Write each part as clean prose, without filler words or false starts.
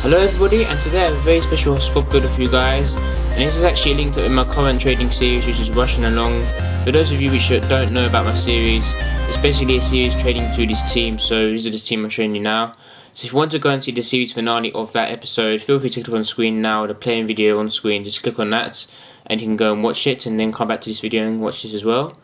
Hello everybody, and today I have a very special squad builder for you guys, and this is actually linked up in my current trading series, which is Russian Along. For those of you which don't know about my series, it's basically a series trading to this team, so this is the team I'm showing you now. So if you want to go and see the series finale of that episode, feel free to click on the screen now, the playing video on screen, just click on that and you can go and watch it and then come back to this video and watch this as well.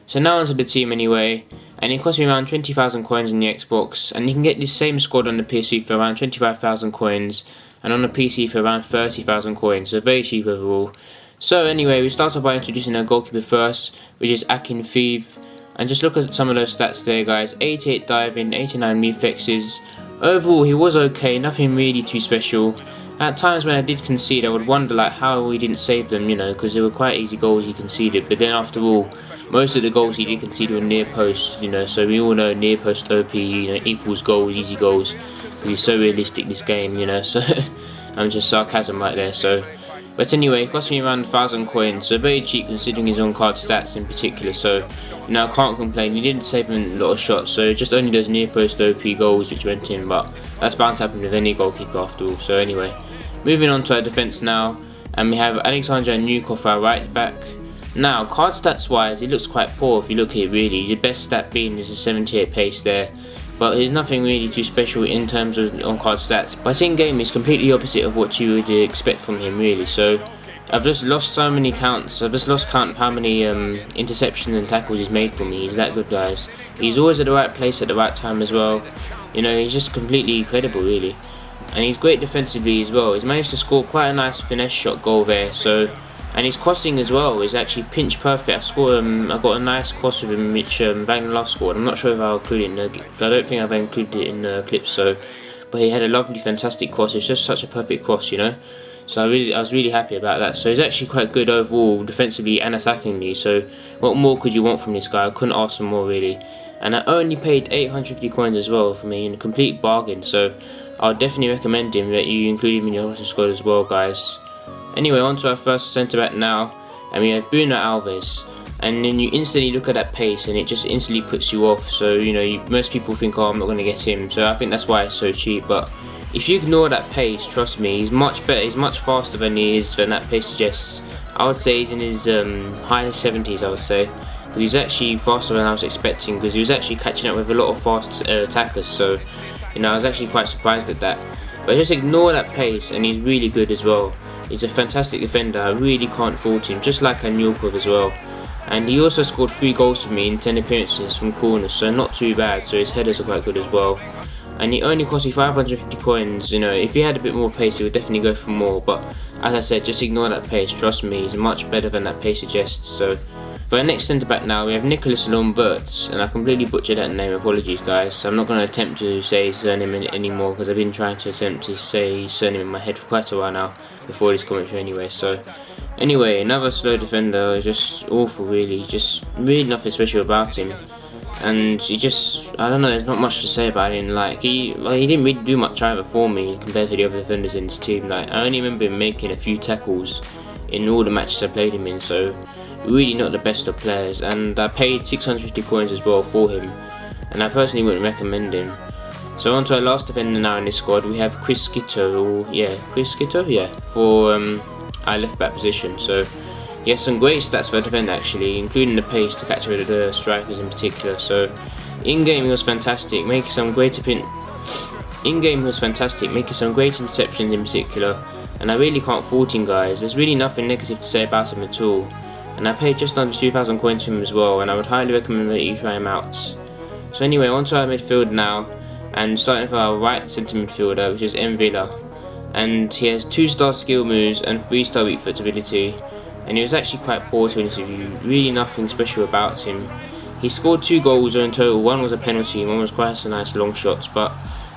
So now onto the team anyway, and it cost me around 20,000 coins on the Xbox, and you can get this same squad on the PC for around 25,000 coins, and on the PC for around 30,000 coins, so very cheap overall. So anyway, we start off by introducing our goalkeeper first, which is NIF, and just look at some of those stats there guys. 88 diving, 89 reflexes. Overall he was okay, nothing really too special. At times when I did concede, I would wonder like how we didn't save them, you know, because they were quite easy goals he conceded, but then after all, most of the goals he did concede were near post, you know, so we all know near post OP, you know, equals goals, easy goals, because he's so realistic this game, you know, so I'm just sarcasm right there, so. But anyway, it cost me around 1,000 coins, so very cheap considering his on card stats in particular, so, you know, I can't complain. He didn't save him a lot of shots, so just only those near post OP goals which went in, but that's bound to happen with any goalkeeper after all, so anyway. Moving on to our defence now, and we have Alexander Newcoff, our right back. Now, card stats wise, it looks quite poor if you look at it really. The best stat being is a 78 pace there, but there's nothing really too special in terms of on card stats. But in game, it's completely opposite of what you would expect from him really. So I've just lost so many counts. I've just lost count of how many interceptions and tackles he's made for me. He's that good, guys. He's always at the right place at the right time as well. You know, he's just completely incredible really. And he's great defensively as well. He's managed to score quite a nice finesse shot goal there. So, and his crossing as well is actually pinch perfect. I got a nice cross with him which Wagner Love scored. I'm not sure if I'll include it in the, I don't think I've included it in the clips. So, but he had a lovely, fantastic cross. It's just such a perfect cross, you know. So I was really happy about that. So he's actually quite good overall, defensively and attackingly. So what more could you want from this guy? I couldn't ask for more really. And I only paid 850 coins as well for me, in a complete bargain. So I would definitely recommend him that you include him in your Russian squad as well, guys. Anyway, on to our first centre back now, and we have Bruno Alves. And then you instantly look at that pace, and it just instantly puts you off. So you know, most people think, oh, I'm not going to get him. So I think that's why it's so cheap. But if you ignore that pace, trust me, he's much better. He's much faster than that pace suggests. I would say he's in his high 70s. I would say, because he's actually faster than I was expecting. Because he was actually catching up with a lot of fast attackers. So you know, I was actually quite surprised at that. But just ignore that pace, and he's really good as well. He's a fantastic defender. I really can't fault him, just like Anyukov as well. And he also scored 3 goals for me in 10 appearances from corners, so not too bad. So his headers are quite good as well. And he only cost me 550 coins. You know, if he had a bit more pace, he would definitely go for more. But as I said, just ignore that pace. Trust me, he's much better than that pace suggests. So for our next centre back now, we have Nicholas Lomberts, and I completely butchered that name. Apologies, guys. So I'm not going to attempt to say his surname anymore, because I've been trying to attempt to say his surname in my head for quite a while now before this commentary anyway. So anyway, another slow defender, just awful really, just really nothing special about him. And he just, I don't know, there's not much to say about him. Like he didn't really do much either for me compared to the other defenders in his team. Like I only remember him making a few tackles in all the matches I played him in, so really not the best of players. And I paid 650 coins as well for him, and I personally wouldn't recommend him. So on to our last defender now in this squad, we have Chris Eto'o, for our left back position. So he has some great stats for a defender actually, including the pace to catch rid of the strikers in particular. So in game he was fantastic, making some great interceptions in particular, and I really can't fault him, guys. There's really nothing negative to say about him at all. And I paid just under 2,000 coins for him as well, and I would highly recommend that you try him out. So anyway, on to our midfield now, and starting with our right centre midfielder, which is M Villa. And he has 2-star skill moves and 3-star weak foot ability, and he was actually quite poor to be honest with you, really nothing special about him. He scored 2 goals in total, one was a penalty, one was quite a nice long shot,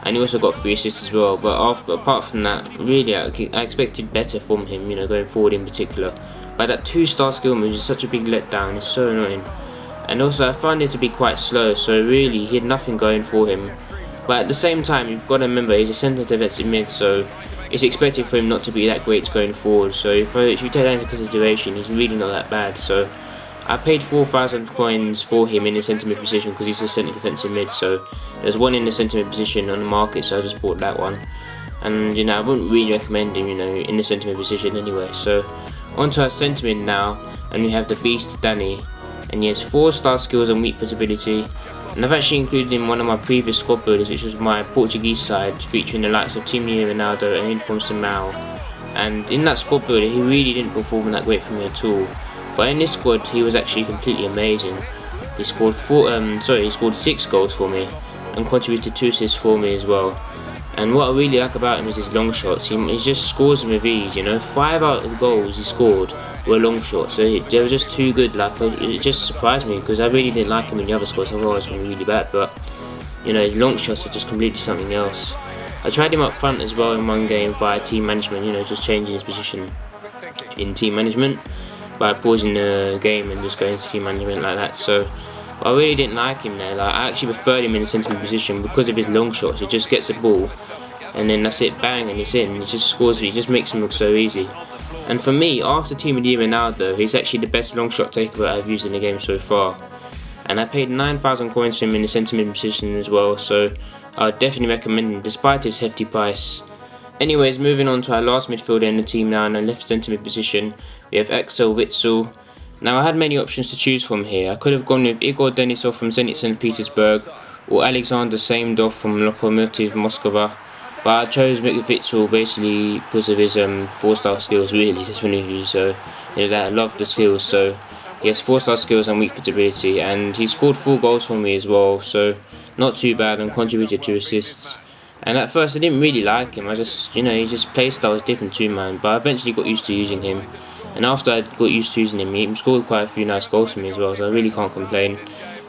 and he also got 3 assists as well. But apart from that, really I expected better from him, you know, going forward in particular. But that 2-star skill move is such a big letdown, it's so annoying. And also I found it to be quite slow, so really he had nothing going for him. But at the same time, you've got to remember he's a centre defensive mid, so it's expected for him not to be that great going forward. So if you take that into consideration, he's really not that bad. So I paid 4,000 coins for him in the centre mid position because he's a centre defensive mid. So there's one in the centre mid position on the market, so I just bought that one. and I wouldn't really recommend him in the centre mid position anyway. So onto our centre mid now, and we have the beast Danny, and he has 4-star skills and weak foot ability. And I've actually included him in one of my previous squad builders, which was my Portuguese side, featuring the likes of Team Ronaldo and Inform Simao. And in that squad builder, he really didn't perform that great for me at all. But in this squad, he was actually completely amazing. He scored 6 goals for me, and contributed 2 assists for me as well. And what I really like about him is his long shots. He just scores them with ease. 5 out of the goals he scored were long shots, so they were just too good. It just surprised me, because I really didn't like him in the other squads. Otherwise, it was really bad. But his long shots are just completely something else. I tried him up front as well in one game via team management. Just changing his position in team management by pausing the game and just going to team management like that. So I really didn't like him there. I actually preferred him in the centre position because of his long shots. He just gets the ball, and then that's it, bang, and it's in. He just scores. He just makes him look so easy. And for me, after Team Ronaldo, he's actually the best long shot taker that I've used in the game so far. And I paid 9,000 coins for him in the centre mid position as well, so I would definitely recommend him despite his hefty price. Anyways, moving on to our last midfielder in the team now, in the left centre mid position, we have Eto'o. Now I had many options to choose from here. I could have gone with Igor Denisov from Zenit St. Petersburg, or Alexander Samedov from Lokomotiv Moscow, but I chose Eto'o basically because of his 4-star skills, really, this one of you. So I love the skills. So he has 4-star skills and weak foot ability, and he scored 4 goals for me as well, so not too bad, and contributed 2 assists. And at first I didn't really like him. I just, he just play style was different too, man. But I eventually got used to using him. And after I got used to using him, he scored quite a few nice goals for me as well, so I really can't complain.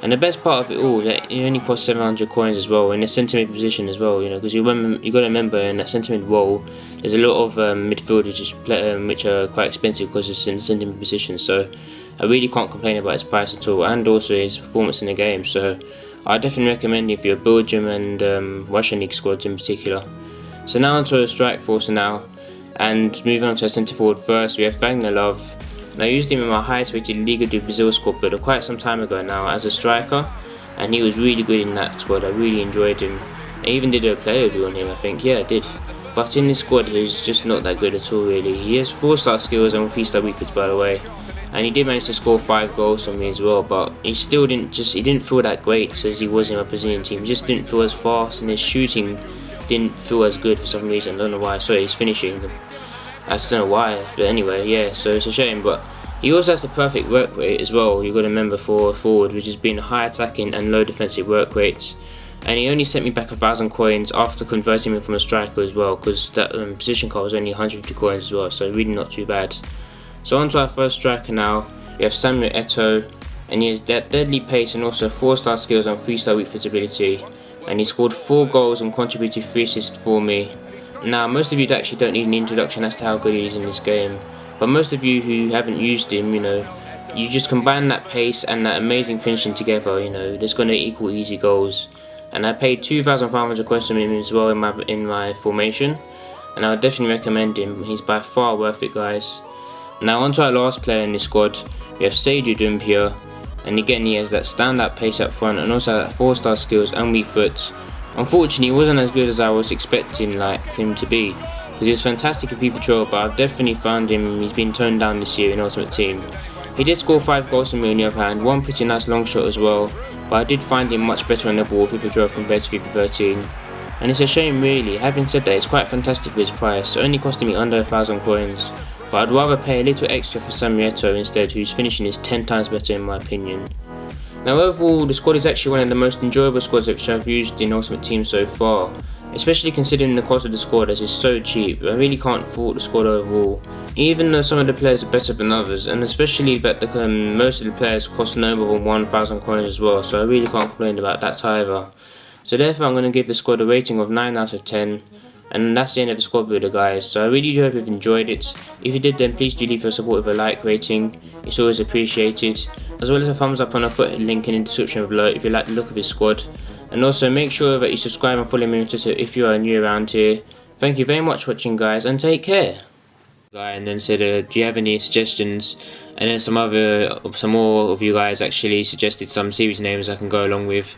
And the best part of it all, that he only cost 700 coins as well, in the centre mid position as well, because you got to remember, in that centre mid role, there's a lot of midfielders which are quite expensive because it's in the centre mid position. So I really can't complain about his price at all, and also his performance in the game. So I definitely recommend him for your Belgium and Russian League squads in particular. So now onto the strike force now. And moving on to our centre forward first, we have Wagner Love. And I used him in my highest rated Liga do Brazil squad builder quite some time ago now as a striker, and he was really good in that squad. I really enjoyed him. I even did a player review on him, I think. Yeah, I did. But in this squad, he's just not that good at all, really. He has 4-star skills and 3-star weak foot, by the way. And he did manage to score 5 goals for me as well, but he still didn't feel that great as he was in my Brazilian team. He just didn't feel as fast, and his shooting didn't feel as good for some reason. I don't know why. Sorry, his finishing, I just don't know why, but anyway, yeah, so it's a shame. But he also has the perfect work rate as well. You've got to remember for a forward, which has been high attacking and low defensive work rates. And he only sent me back 1,000 coins after converting me from a striker as well, because that position card was only 150 coins as well, so really not too bad. So on to our first striker now. We have Samuel Eto'o, and he has that deadly pace and also 4-star skills and 3-star weak foot ability. And he scored 4 goals and contributed 3 assists for me. Now, most of you actually don't need an introduction as to how good he is in this game, but most of you who haven't used him, you just combine that pace and that amazing finishing together, that's going to equal easy goals. And I paid 2,500 coins from him as well in my formation, and I would definitely recommend him. He's by far worth it, guys. Now on to our last player in this squad, we have Seydou Doumbia, and again he has that standout pace up front and also that 4-star skills and weak foot. Unfortunately, he wasn't as good as I was expecting him to be, because he was fantastic in FIFA 12, but I've definitely found he's been toned down this year in Ultimate Team. He did score 5 goals for me on the other hand, 1 pretty nice long shot as well, but I did find him much better on the ball FIFA 12 compared to FIFA 13. And it's a shame really. Having said that, it's quite fantastic for his price, only costing me under 1,000 coins, but I'd rather pay a little extra for Samuel Eto'o instead, whose finishing is 10 times better in my opinion. Now overall, the squad is actually one of the most enjoyable squads which I've used in Ultimate Team so far, especially considering the cost of the squad as it's so cheap. I really can't fault the squad overall, even though some of the players are better than others, and especially that most of the players cost no more than 1,000 coins as well, so I really can't complain about that either. So therefore I'm going to give the squad a rating of 9 out of 10. And that's the end of the squad builder, guys. So I really do hope you've enjoyed it. If you did, then please do leave your support with a like rating. It's always appreciated. As well as a thumbs up on a foot link in the description below if you like the look of his squad. And also make sure that you subscribe and follow me on Twitter if you are new around here. Thank you very much for watching, guys, and take care. Guy and then said, do you have any suggestions? And then some more of you guys actually suggested some series names I can go along with.